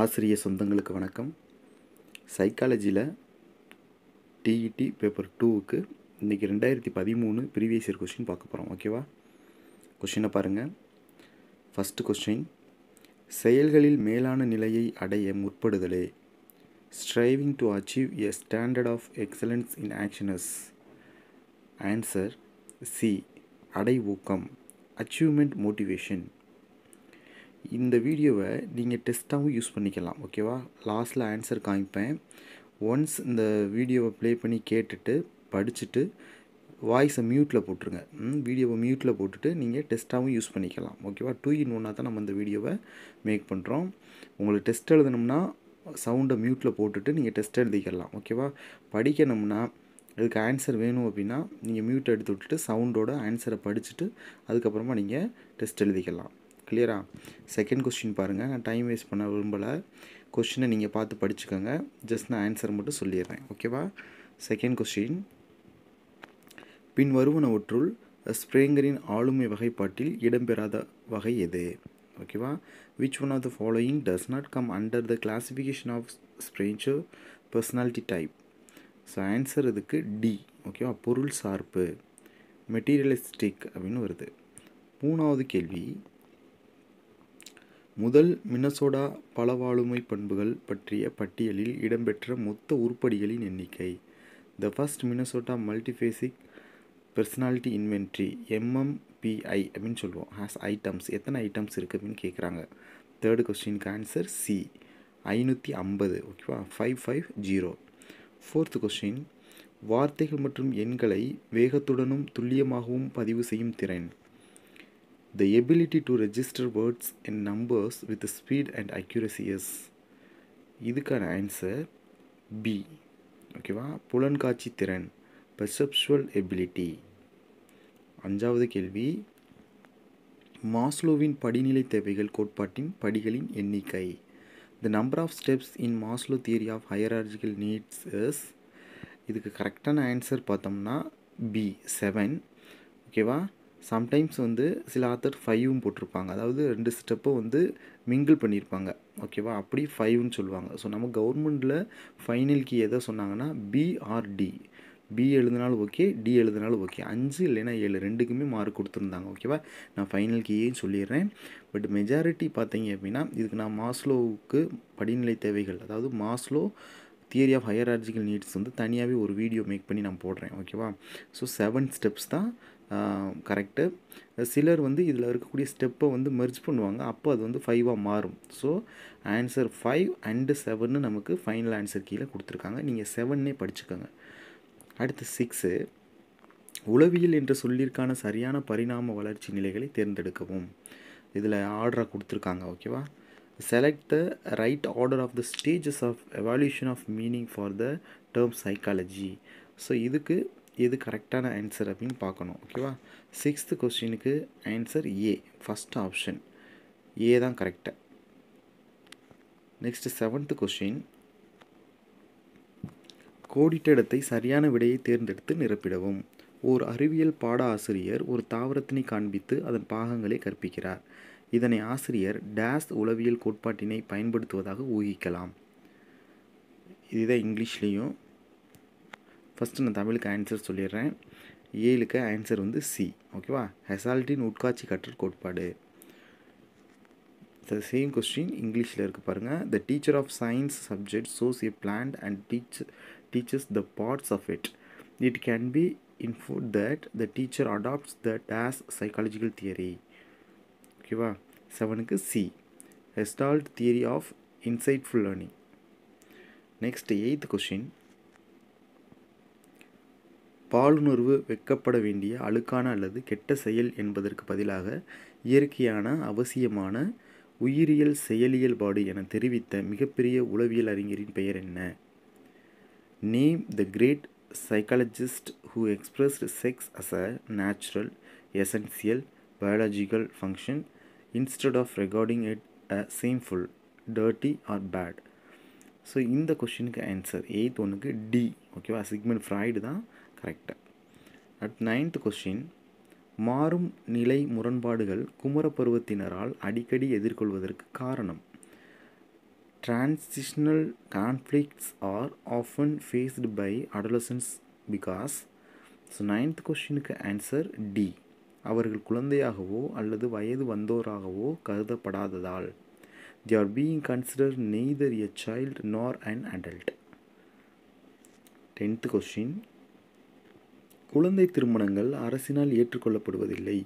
ஆசிரிய சொந்தங்களுக்கு வணக்கம். சைக்காலஜியில் டிஇடி பேப்பர் 2க்கு இன்றைக்கி 2013 ப்ரீவியஸ் இயர் கொஸ்டின் பார்க்க போகிறோம். ஓகேவா? கொஸ்டினை பாருங்கள். ஃபஸ்ட்டு கொஸ்டின், செயல்களில் மேலான நிலையை அடைய முற்படுதலே. Striving to achieve a standard of excellence in actions. Answer C, அடை ஊக்கம், அச்சீவ்மெண்ட் மோட்டிவேஷன். இந்த வீடியோவை நீங்கள் டெஸ்ட்டாகவும் யூஸ் பண்ணிக்கலாம். ஓகேவா? லாஸ்ட்டில் ஆன்சர் காமிப்பேன். ஒன்ஸ் இந்த வீடியோவை ப்ளே பண்ணி கேட்டுட்டு படிச்சுட்டு வாய்ஸை மியூட்டில் போட்டுருங்க. வீடியோவை மியூட்டில் போட்டுட்டு நீங்கள் டெஸ்ட்டாகவும் யூஸ் பண்ணிக்கலாம். ஓகேவா? 2 in 1 தான் நம்ம இந்த வீடியோவை மேக் பண்ணுறோம். உங்களுக்கு டெஸ்ட் எழுதணும்னா சவுண்டை மியூட்டில் போட்டுட்டு நீங்கள் டெஸ்ட் எழுதிக்கலாம். ஓகேவா? படிக்கணும்னா அதுக்கு ஆன்சர் வேணும் அப்படின்னா நீங்கள் மியூட்டை எடுத்து விட்டுட்டு சவுண்டோட ஆன்சரை படிச்சுட்டு அதுக்கப்புறமா நீங்கள் டெஸ்ட் எழுதிக்கலாம். கிளியரா? செகண்ட் கொஸ்டின் பாருங்கள். நான் டைம் வேஸ்ட் பண்ண விரும்பலை. கொஸ்டினை நீங்கள் பார்த்து படிச்சுக்கோங்க. ஜஸ்ட் நான் ஆன்சர் மட்டும் சொல்லிடுறேன். ஓகேவா? செகண்ட் கொஸ்டின், பின் வருவனவற்றுள் ஸ்ப்ரேங்கரின் ஆளுமை வகைப்பாட்டில் இடம்பெறாத வகை எது? ஓகேவா? Which one of the following does not come under the classification of Spranger personality type? So answer இதுக்கு டி. ஓகேவா? பொருள் சார்பு, மெட்டீரியலிஸ்டிக் அப்படின்னு வருது. மூணாவது கேள்வி, முதல் மினசோடா பலவாளுமை பண்புகள் பற்றிய பட்டியலில் இடம்பெற்ற மொத்த உருப்படிகளின் எண்ணிக்கை. The first Minnesota multiphasic personality inventory, MMPI அப்படின்னு சொல்லுவோம், ஹேஸ் ஐட்டம்ஸ். எத்தனை ஐட்டம்ஸ் இருக்குது அப்படின்னு கேட்குறாங்க. தேர்டு கொஸ்டினுக்கு ஆன்சர் சி, 550. ஓகேவா? 550. ஃபோர்த்து கொஸ்டின், வார்த்தைகள் மற்றும் எண்களை வேகத்துடனும் துல்லியமாகவும் பதிவு செய்யும் திறன். The ability to register words and numbers with speed and accuracy is. இதுக்கான ஆன்சர் பி. ஓகேவா? புலன்காட்சி திறன், பெர்செப்சுவல் எபிலிட்டி. அஞ்சாவது கேள்வி, மாஸ்லோவின் படிநிலை தேவைகள் கோட்பாட்டின் படிகளின் எண்ணிக்கை. The number of steps in Maslow theory of hierarchical needs is. இதுக்கு கரெக்டான ஆன்சர் பார்த்தோம்னா பி, 7. ஓகேவா? சம்டைம்ஸ் சில ஆத்தர் 5ம் போட்டிருப்பாங்க. அதாவது 2 ஸ்டெப்பை மிங்கிள் பண்ணியிருப்பாங்க. ஓகேவா? அப்படி 5ன்னு சொல்லுவாங்க. ஸோ நம்ம கவர்மெண்ட்டில் ஃபைனல் கீ எதை சொன்னாங்கன்னா பி ஆர் டி. பி எழுதினாலும் ஓகே, டி எழுதினாலும் ஓகே. 5 இல்லைன்னா 7 ரெண்டுக்குமே மார்க் கொடுத்துருந்தாங்க. ஓகேவா? நான் ஃபைனல் கீயேன்னு சொல்லிடுறேன். பட் மெஜாரிட்டி பார்த்தீங்க அப்படின்னா இதுக்கு நான் மாஸ்லோவுக்கு படிநிலை தேவைகள், அதாவது மாஸ்லோ தியரி ஆஃப் ஹையரார்ச்சிக்கல் நீட்ஸ் தனியாகவே ஒரு வீடியோ மேக் பண்ணி நான் போடுறேன். ஓகேவா? ஸோ 7 ஸ்டெப்ஸ் தான் கரெக்டு. சிலர் இதில் இருக்கக்கூடிய ஸ்டெப்பை மெர்ஜ் பண்ணுவாங்க. அப்போ அது 5ஆக மாறும். ஸோ ஆன்சர் 5 and 7 நமக்கு ஃபைனல் ஆன்சர் கீழே கொடுத்துருக்காங்க. நீங்கள் 7 படிச்சுக்கோங்க. அடுத்து 6, உளவியல் என்ற சொல்லிற்கான சரியான பரிணாம வளர்ச்சி நிலைகளை தேர்ந்தெடுக்கவும். இதில் ஆர்டராக கொடுத்துருக்காங்க. ஓகேவா? Select the right order of the stages of evolution of meaning for the term psychology. So இதுக்கு எது கரெக்டான ஆன்சர் அப்படின்னு பார்க்கணும். ஓகேவா? 6th கொஸ்டினுக்கு answer A, first option A தான் கரெக்டு. நெக்ஸ்ட் 7th கொஸ்டின், கோடிட்ட இடத்தை சரியான விடையை தேர்ந்தெடுத்து நிரப்பிடவும். ஓர் அறிவியல் பாட ஆசிரியர் ஒரு தாவரத்தினை காண்பித்து அதன் பாகங்களை கற்பிக்கிறார். இதனை ஆசிரியர் டேஸ் உளவியல் கோட்பாட்டினை பயன்படுத்துவதாக ஊகிக்கலாம். இதுதான் இங்கிலீஷ்லேயும். ஃபஸ்ட்டு நான் தமிழுக்கு ஆன்சர் சொல்லிடுறேன். ஏழுக்கு ஆன்சர் சி. ஓகேவா? ஹெசால்ட்டின் உட்காட்சி கற்றல் கோட்பாடு. த சேம் கொஸ்டின் இங்கிலீஷில் இருக்குது பாருங்கள். The teacher of science subject shows a plant and teaches the parts of it. It can be inferred that the teacher adopts the dash psychological theory. ஓகேவா? 7க்கு C, Gestalt theory of insightful learning. Next 8th question, பாலுணர்வு வெட்கப்பட வேண்டிய அழுக்கான அல்லது கெட்ட செயல் என்பதற்கு பதிலாக இயற்கையான அவசியமான உயிரியல் செயலியல்பாடு என தெரிவித்த மிகப்பெரிய உளவியல் அறிஞரின் பெயர் என்ன? Name the great psychologist who expressed sex as a natural essential biological function instead of regarding it a shameful, dirty or bad. So இந்த கொஸ்டினுக்கு ஆன்சர் 8th ஒன்றுக்கு டி. ஓகேவா? சிக்மண்ட் ஃப்ராய்டு தான் கரெக்டு. அட் 9th கொஸ்டின், மாறும் நிலை முரண்பாடுகள் குமரப்பருவத்தினரால் அடிக்கடி எதிர்கொள்வதற்கு காரணம். transitional conflicts are often faced by adolescents because. So 9th கொஸ்டினுக்கு ஆன்சர் டி. அவர்கள் குழந்தையாகவோ அல்லது வயது வந்தோராகவோ கருதப்படாததால். they are being considered neither a child nor an adult. 10th question. குழந்தை திருமணங்கள் அரசினால் ஏற்றுக்கொள்ளப்படுவதில்லை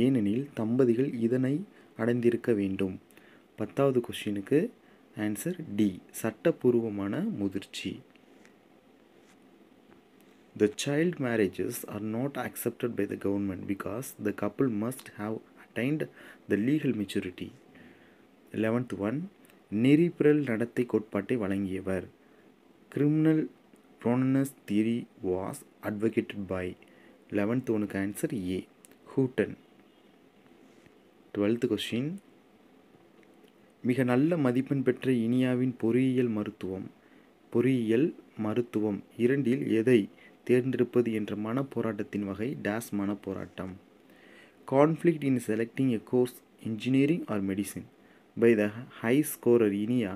ஏனெனில் தம்பதிகள் இதனை அடைந்திருக்க வேண்டும். 10வது கொஸ்டினுக்கு ஆன்சர் டி, சட்டப்பூர்வமான முதிர்ச்சி. The child marriages are not accepted by the government because the couple must have attained the legal maturity. 11th one. நெறிபிறல் நடத்தை கோட்பாட்டை வழங்கியவர். Criminal proneness theory was advocated by. 11th ஒனுக்கு answer A, Hooton. 12th question. மிக நல்ல மதிப்பெண் பெற்ற இனியாவின் பொறியியல் மருத்துவம் இரண்டில் எதை தேர்ந்தெடுப்பது என்ற மனப்போராட்டத்தின் வகை டேஸ் மனப்போராட்டம். Conflict in selecting a course engineering or medicine by the high scorer Inia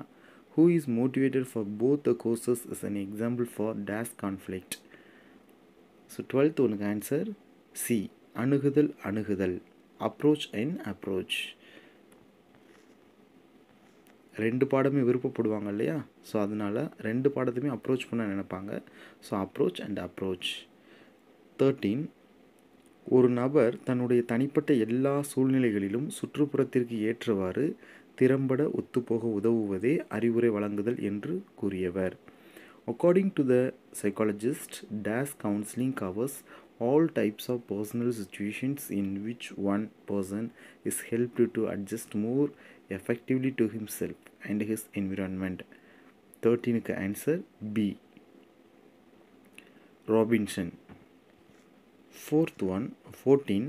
who is motivated for both the courses is an example for dash conflict. So 12th ஒனுக்கு ஆன்சர் சி, அணுகுதல் approach and approach. ரெண்டு பாடமே விருப்பப்படுவாங்க இல்லையா, so அதனால் ரெண்டு பாடத்தையுமே approach பண்ண நினைப்பாங்க. So approach and approach. 13. ஒரு நபர் தன்னுடைய தனிப்பட்ட எல்லா சூழ்நிலைகளிலும் சுற்றுப்புறத்திற்கு ஏற்றவாறு திறம்பட ஒத்துப்போக உதவுவதே அறிவுரை வழங்குதல் என்று கூறியவர். According to the psychologist, dash counseling covers all types of personal situations in which one person is helped to adjust more effectively to himself and his environment. 13க்கு ஆன்சர் பி, ராபின்சன். 14.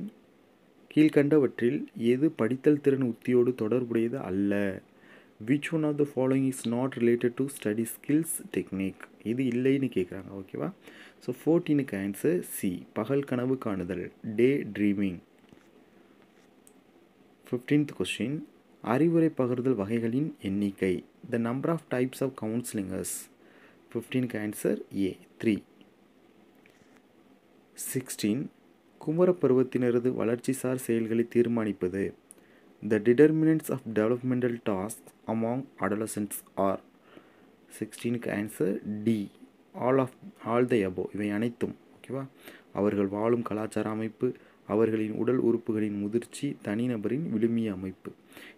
கீழ்கண்டவற்றில் எது படித்தல் திறன் உத்தியோடு தொடர்புடையது அல்ல. which one of the following is not related to study skills technique. இது இல்லைன்னு கேட்குறாங்க, ஓகேவா. ஸோ 14க்கு ஆன்சர் சி, பகல் கனவு காணுதல், டே ட்ரீமிங். 15th question. அறிவுரை பகிர்தல் வகைகளின் எண்ணிக்கை. the number of types of counselors. 15க்கு ஆன்சர் ஏ, 3. 16. குமர பருவத்தினரது வளர்ச்சிசார் செயல்களை தீர்மானிப்பது. the determinants of developmental tasks among adolescents are. 16க்கு answer D, all the above. இவை அனைத்தும், ஓகேவா. அவர்கள் வாழும் கலாச்சார அமைப்பு, அவர்களின் உடல் உறுப்புகளின் முதிர்ச்சி, தனிநபரின் விழுமிய அமைப்பு,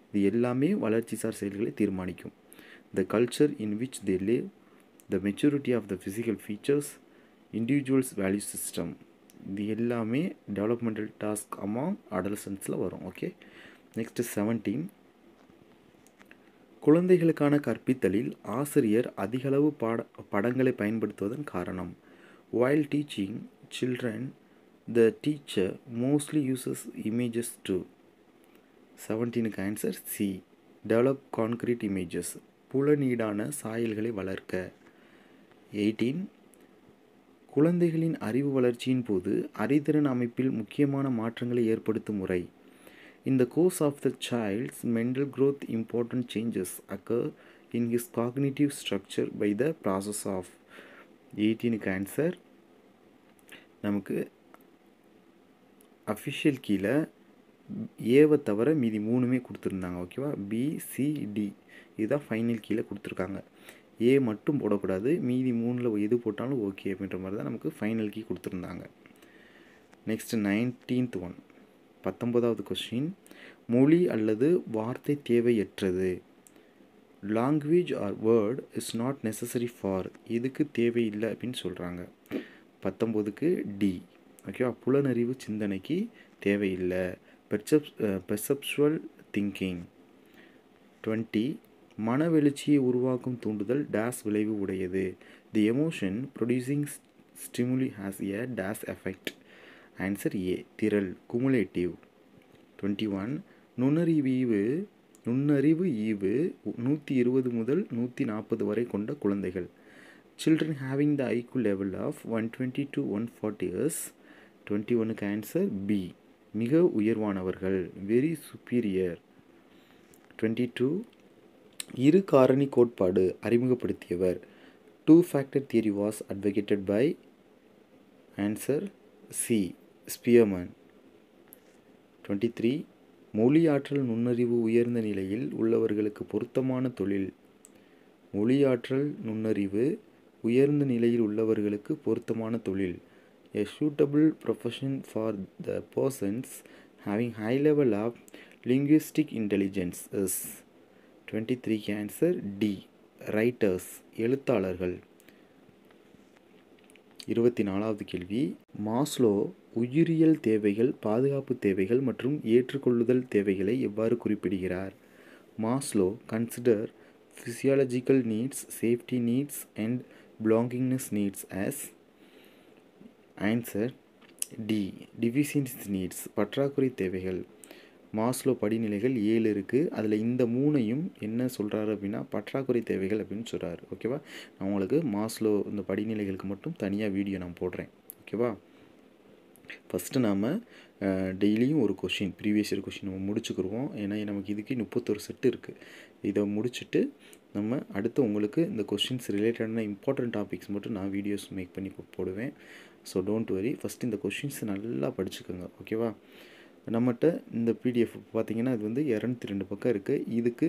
இது எல்லாமே வளர்ச்சிசார் செயல்களை தீர்மானிக்கும். the culture in which they live, the maturity of the physical features, individuals value system, இது எல்லாமே டெவலப்மெண்டல் டாஸ்க் அமாங் அடலசன்ஸில் வரும், ஓகே. நெக்ஸ்ட் 17. குழந்தைகளுக்கான கற்பித்தலில் ஆசிரியர் அதிகளவு படங்களை பயன்படுத்துவதன் காரணம். while teaching children the teacher mostly uses images too. 17க்கு answer C, develop concrete images, புலனீடான சாயல்களை வளர்க்க. 18. குழந்தைகளின் அறிவு வளர்ச்சியின் போது அறிதிறன் அமைப்பில் முக்கியமான மாற்றங்களை ஏற்படுத்தும் முறை. in the course of the child's mental growth important changes occur in his cognitive structure by the process of. 18க்கு ஆன்சர் நமக்கு அஃபிஷியல் கீழே ஏவை தவிர மீதி 3மே கொடுத்துருந்தாங்க, ஓகேவா. பி, சி, டி இதுதான் ஃபைனல் கீழே கொடுத்துருக்காங்க. ஏ மட்டும் போடக்கூடாது, மீதி 3ல் எது போட்டாலும் ஓகே அப்படின்ற மாதிரி தான் நமக்கு ஃபைனல் கீ கொடுத்துருந்தாங்க. Next 19th one. 19வது கொஸ்டின். மொழி அல்லது வார்த்தை தேவையற்றது. Language or word is not necessary for, இதுக்கு தேவையில்லை அப்படின்னு சொல்கிறாங்க. 19க்கு டி, ஓகேவா. புலனறிவு சிந்தனைக்கு தேவையில்லை, பெர்செப்சுவல் திங்கிங். 20. மனவெழுச்சியை உருவாக்கும் தூண்டுதல் டேஸ் விளைவு உடையது. தி emotion producing stimuli has a days effect. Answer A, திரள், குமுலேட்டிவ். 21. நுண்ணறிவு ஈவு 120 முதல் 140 வரை கொண்ட குழந்தைகள். children having the IQ level of 120 to 140 years. 21க்கு ஆன்சர் பி, மிக உயர்வானவர்கள், வெரி சுப்பீரியர். 22. இரு காரணி கோட்பாடு அறிமுகப்படுத்தியவர். Two factor theory was advocated by answer C Spearman. 23 மொழி ஆற்றல் நுண்ணறிவு உயர்ந்த நிலையில் உள்ளவர்களுக்கு பொருத்தமான தொழில். மொழி ஆற்றல் நுண்ணறிவு உயர்ந்த நிலையில் உள்ளவர்களுக்கு பொருத்தமான தொழில். A suitable profession for the persons having high level of linguistic intelligence is. 23 answer D writers எழுத்தாளர்கள். 24வது கேள்வி, மாஸ்லோ உயிரியல் தேவைகள், பாதுகாப்பு தேவைகள் மற்றும் ஏற்றுக்கொள்ளுதல் தேவைகளை எவ்வாறு குறிப்பிடுகிறார்? Maslow consider physiological needs, safety needs and belongingness needs as. Answer D deficiency needs பற்றாக்குறை தேவைகள். மாஸ்லோ படிநிலைகள் 7 இருக்குது. அதில் இந்த 3ஐயும் என்ன சொல்கிறாரு அப்படின்னா பற்றாக்குறை தேவைகள் அப்படின்னு சொல்கிறாரு. ஓகேவா? நான் உங்களுக்கு மாஸ்லோ இந்த படிநிலைகளுக்கு மட்டும் தனியாக வீடியோ நான் போடுறேன். ஓகேவா? ஃபஸ்ட்டு நாம் டெய்லியும் ஒரு கொஷின், ப்ரீவியஸ் இயர் கொஷின் நம்ம முடிச்சுக்கிடுவோம். ஏன்னா நமக்கு இதுக்கு 31 செட்டு இருக்குது. இதை முடிச்சுட்டு நம்ம அடுத்து உங்களுக்கு இந்த கொஷின்ஸ் ரிலேட்டடான இம்பார்ட்டன்ட் டாபிக்ஸ் மட்டும் நான் வீடியோஸ் மேக் பண்ணி போடுவேன். ஸோ டோன்ட் வரி, ஃபஸ்ட்டு இந்த கொஷின்ஸ் நல்லா படிச்சுக்கோங்க. ஓகேவா? நம்மகிட்ட இந்த பிடிஎஃப் பார்த்தீங்கன்னா இது வந்து 202 பக்கம் இருக்குது. இதுக்கு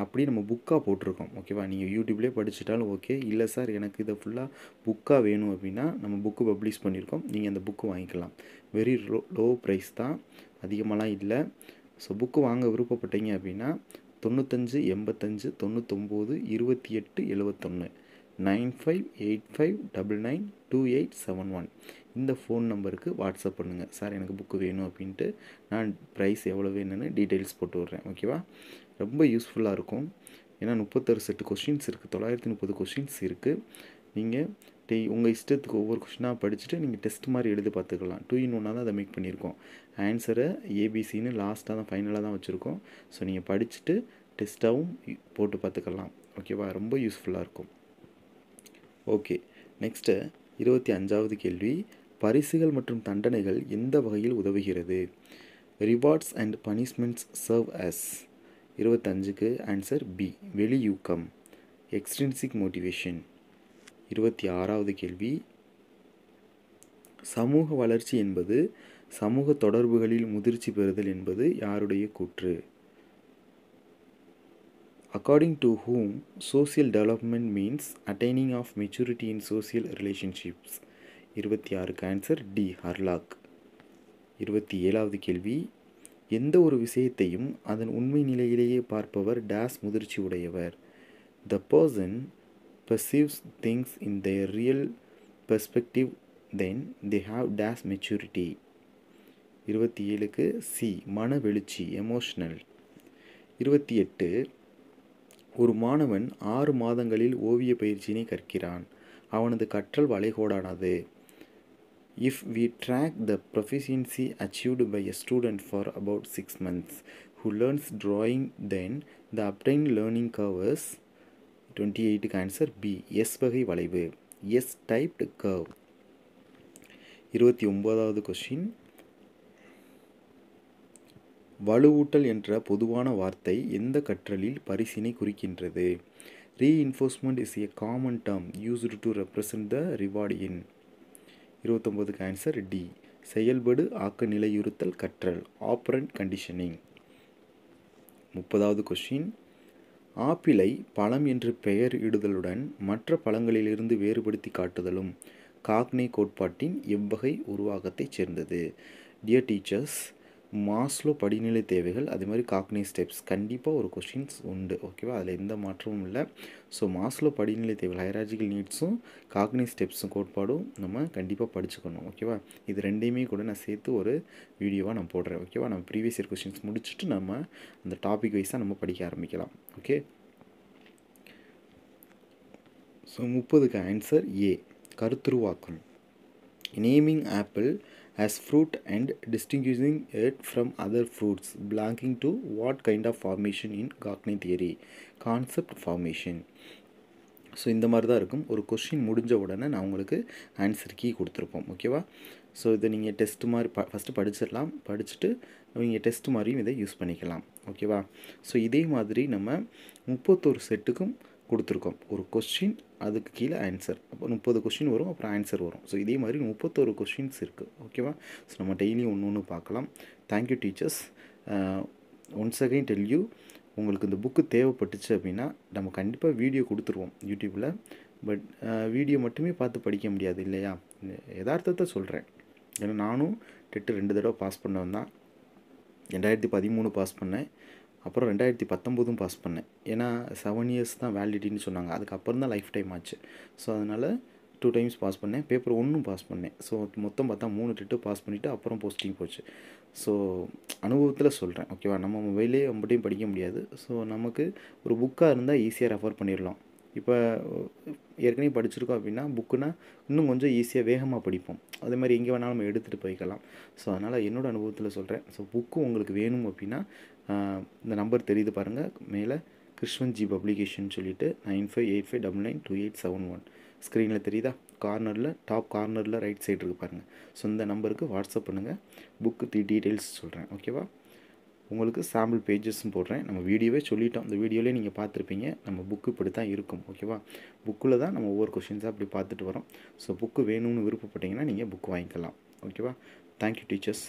அப்படியே நம்ம புக்காக போட்டிருக்கோம். ஓகேவா? நீங்கள் யூடியூப்லேயே படிச்சுட்டாலும் ஓகே. இல்லை சார் எனக்கு இதை ஃபுல்லாக புக்காக வேணும் அப்படின்னா நம்ம புக்கு பப்ளிஷ் பண்ணியிருக்கோம். நீங்கள் அந்த புக்கு வாங்கிக்கலாம். வெரி லோ ப்ரைஸ் தான், அதிகமாகலாம் இல்லை. ஸோ புக்கு வாங்க விருப்பப்பட்டீங்க அப்படின்னா 95 85 99 28 71 9585992871 இந்த ஃபோன் நம்பருக்கு வாட்ஸ்அப் பண்ணுங்கள். சார் எனக்கு புக்கு வேணும் அப்படின்ட்டு நான் ப்ரைஸ் எவ்வளோ வேணும்னு டீட்டெயில்ஸ் போட்டு விட்றேன். ஓகேவா? ரொம்ப யூஸ்ஃபுல்லாக இருக்கும். ஏன்னா 36 செட்டு கொஷின்ஸ் இருக்குது, 930 கொஷின்ஸ் இருக்குது. நீங்கள் உங்கள் இஷ்டத்துக்கு ஒவ்வொரு கொஷினாக படிச்சுட்டு நீங்கள் டெஸ்ட் மாதிரி எழுதி பார்த்துக்கலாம். 2 in 1 தான் அதை மேக் பண்ணியிருக்கோம். ஆன்சரை ஏபிசின்னு லாஸ்ட்டாக தான் ஃபைனலாக தான் வச்சுருக்கோம். ஸோ நீங்கள் படிச்சுட்டு டெஸ்ட்டாகவும் போட்டு பார்த்துக்கலாம். ஓகேவா? ரொம்ப யூஸ்ஃபுல்லாக இருக்கும். ஓகே, நெக்ஸ்ட்டு 25வது கேள்வி, பரிசுகள் மற்றும் தண்டனைகள் எந்த வகையில் உதவுகிறது? Rewards and punishments serve as. 25க்கு ஆன்சர் பி வெளியூக்கம், எக்ஸ்ட்ரின்சிக் மோட்டிவேஷன். 26வது கேள்வி, சமூக வளர்ச்சி என்பது சமூக தொடர்புகளில் முதிர்ச்சி பெறுதல் என்பது யாருடைய கூற்று? According to whom social development means attaining of maturity in social relationships. 26க்கு ஆன்சர் டி ஹர்லாக். 27வது கேள்வி, எந்த ஒரு விஷயத்தையும் அதன் உண்மை நிலையிலேயே பார்ப்பவர் டேஸ் முதிர்ச்சி உடையவர். The person perceives things in their real perspective, then they have dash maturity. 27க்கு சி மன வெளிச்சி எமோஷனல். 28 ஒரு மாணவன் 6 மாதங்களில் ஓவிய பயிற்சியினை கற்கிறான். அவனது கற்றல் வளைகோடானது. If we track the proficiency achieved by a student for about 6 months who learns drawing, then the obtained learning curve is. 28க்கு ஆன்சர் பி எஸ் வகை வளைவு, எஸ் டைப்டு கர்வ். 29வது கொஸ்டின், வலுவூட்டல் என்ற பொதுவான வார்த்தை எந்த கற்றலில் பரிசினை குறிக்கின்றது? Reinforcement is a common term used to represent the reward in. 29க்கு ஆன்சர் டி செயல்படு ஆக்க நிலையுறுத்தல் கற்றல், ஆப்பரண்ட் கண்டிஷனிங். 30வது கொஸ்டின், ஆப்பிளை பழம் என்று பெயர் இடுதலுடன் மற்ற பழங்களிலிருந்து வேறுபடுத்தி காட்டுதலும் காக்னே கோட்பாட்டின் எவ்வகை உருவாக்கத்தைச் சேர்ந்தது? டியர் டீச்சர்ஸ், மாஸ்லோ படிநிலை தேவைகள் அதே மாதிரி காக்னே ஸ்டெப்ஸ் கண்டிப்பாக ஒரு கொஷின்ஸ் உண்டு. ஓகேவா? அதில் எந்த மாற்றமும் இல்லை. ஸோ மாஸ்லோ படிநிலை தேவைகள் ஹைரார்ச்சிக்கல் நீட்ஸும் காக்னே ஸ்டெப்ஸும் கோட்பாடும் நம்ம கண்டிப்பாக படிச்சுக்கணும். ஓகேவா? இது ரெண்டையுமே கூட நான் சேர்த்து ஒரு வீடியோவாக நான் போடுறேன். ஓகேவா? நம்ம ப்ரீவியஸ் இயர் கொஷின்ஸ் முடிச்சுட்டு நம்ம அந்த டாபிக் வைஸாக நம்ம படிக்க ஆரம்பிக்கலாம். ஓகே, ஸோ 30க்கு ஆன்சர் ஏ கருத்துருவாக்கம். Naming apple as fruit and distinguishing it from other fruits belonging to what kind of formation in Cockney theory? Concept formation. So இந்த மாதிரி தான் இருக்கும். ஒரு கொஷின் முடிஞ்ச உடனே நான் உங்களுக்கு ஆன்சர் கீ கொடுத்துருப்போம். ஓகேவா? ஸோ இதை நீங்கள் டெஸ்ட் மாதிரி ஃபஸ்ட்டு படிச்சிடலாம். படிச்சுட்டு நீங்கள் டெஸ்ட் மாதிரியும் இதை யூஸ் பண்ணிக்கலாம். ஓகேவா? ஸோ இதே மாதிரி நம்ம 31 செட்டுக்கும் கொடுத்துருக்கோம். ஒரு கொஸ்டின், அதுக்கு கீழே ஆன்சர். அப்போ 30 கொஸ்டின் வரும், அப்புறம் ஆன்சர் வரும். ஸோ இதே மாதிரி 31 கொஸ்டின்ஸ் இருக்குது. ஓகேவா? ஸோ நம்ம டெய்லியும் ஒன்று ஒன்று பார்க்கலாம். Thank you teachers. Once again tell you, உங்களுக்கு இந்த புக்கு தேவைப்பட்டுச்சு அப்படின்னா நம்ம கண்டிப்பாக வீடியோ கொடுத்துருவோம் யூடியூப்பில். பட் வீடியோ மட்டுமே பார்த்து படிக்க முடியாது இல்லையா? யதார்த்தத்தை சொல்கிறேன். ஏன்னா நானும் டெட்டு 2 தடவை பாஸ் பண்ணவன் தான். 2013 பாஸ் பண்ணேன், அப்புறம் 2019 பாஸ் பண்ணேன். ஏன்னா 7 இயர்ஸ் தான் வேலிடிட்டின்னு சொன்னாங்க. அதுக்கப்புறம் தான் லைஃப் டைம் ஆச்சு. ஸோ அதனால் 2 டைம்ஸ் பாஸ் பண்ணேன். பேப்பர் 1 பாஸ் பண்ணேன். ஸோ மொத்தம் பார்த்தா 3 டெட்டு பாஸ் பண்ணிவிட்டு அப்புறம் போஸ்டிங் போச்சு. ஸோ அனுபவத்தில் சொல்கிறேன். ஓகேவா? நம்ம மொபைலே ரொம்பட்டையும் படிக்க முடியாது. ஸோ நமக்கு ஒரு புக்காக இருந்தால் ஈஸியாக ரெஃபர் பண்ணிடலாம். இப்போ ஏற்கனவே படிச்சிருக்கோம் அப்படின்னா புக்குனா இன்னும் கொஞ்சம் ஈஸியாக வேகமாக படிப்போம். அதே மாதிரி எங்கே வேணாலும் நம்ம எடுத்துகிட்டு போய்க்கலாம். ஸோ அதனால் என்னோடய அனுபவத்தில் சொல்கிறேன். ஸோ புக்கு உங்களுக்கு வேணும் அப்படின்னா இந்த நம்பர் தெரியுது பாருங்கள் மேலே, கிருஷ்வன்ஜி பப்ளிகேஷன் சொல்லிவிட்டு 9585992871 ஸ்க்ரீனில் தெரியுதா? கார்னரில், டாப் கார்னரில் ரைட் சைடு இருக்குது பாருங்கள். ஸோ இந்த நம்பருக்கு வாட்ஸ்அப் பண்ணுங்கள். புக்கு டீட்டெயில்ஸ் சொல்கிறேன். ஓகேவா? உங்களுக்கு சாம்பிள் பேஜஸும் போடுறேன். நம்ம வீடியோவே சொல்லிட்டோம். இந்த வீடியோவிலே நீங்கள் பார்த்துருப்பீங்க. நம்ம புக்கு இப்படி தான் இருக்கும். ஓகேவா? புக்கில் தான் நம்ம ஒவ்வொரு கொஷின்ஸாக அப்படி பார்த்துட்டு வரோம். ஸோ புக்கு வேணும்னு விருப்பப்பட்டீங்கன்னா நீங்கள் புக்கு வாங்கிக்கலாம். ஓகேவா? Thank you teachers.